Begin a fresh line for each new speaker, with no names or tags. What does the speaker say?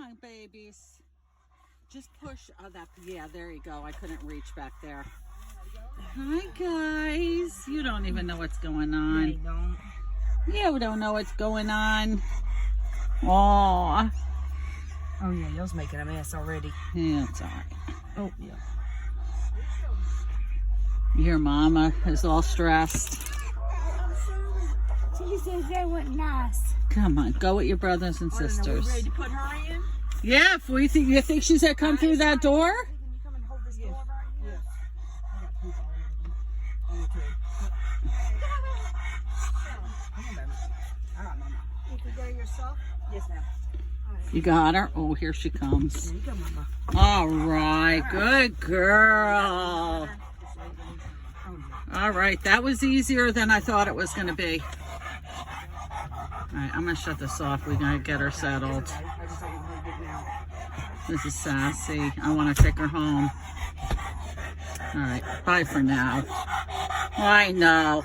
on, babies. Just push. Oh, that. Yeah, there you go. I couldn't reach back there. Hi, guys. You don't even know what's going on.
I don't.
You don't know what's going on. Aw.
Oh, yeah, y'all's making a mess already.
Yeah, it's all right.
Oh, yeah.
Your mama is all stressed.
She says they were nice.
Come on, go with your brothers and sisters.
Are we ready to put her in?
Yeah, if we think you think she's gonna come through that door.
Can you come and hold this door right here? Yes. I got poop all over me. Okay. Come on, baby. All right, Mama.
You can go yourself.
Yes, ma'am.
You got her? Oh, here she comes.
Here you go, Mama.
All right, good girl. All right, that was easier than I thought it was going to be. All right, I'm going to shut this off. We got to get her settled. This is Sassy. I want to take her home. All right, bye for now. I know.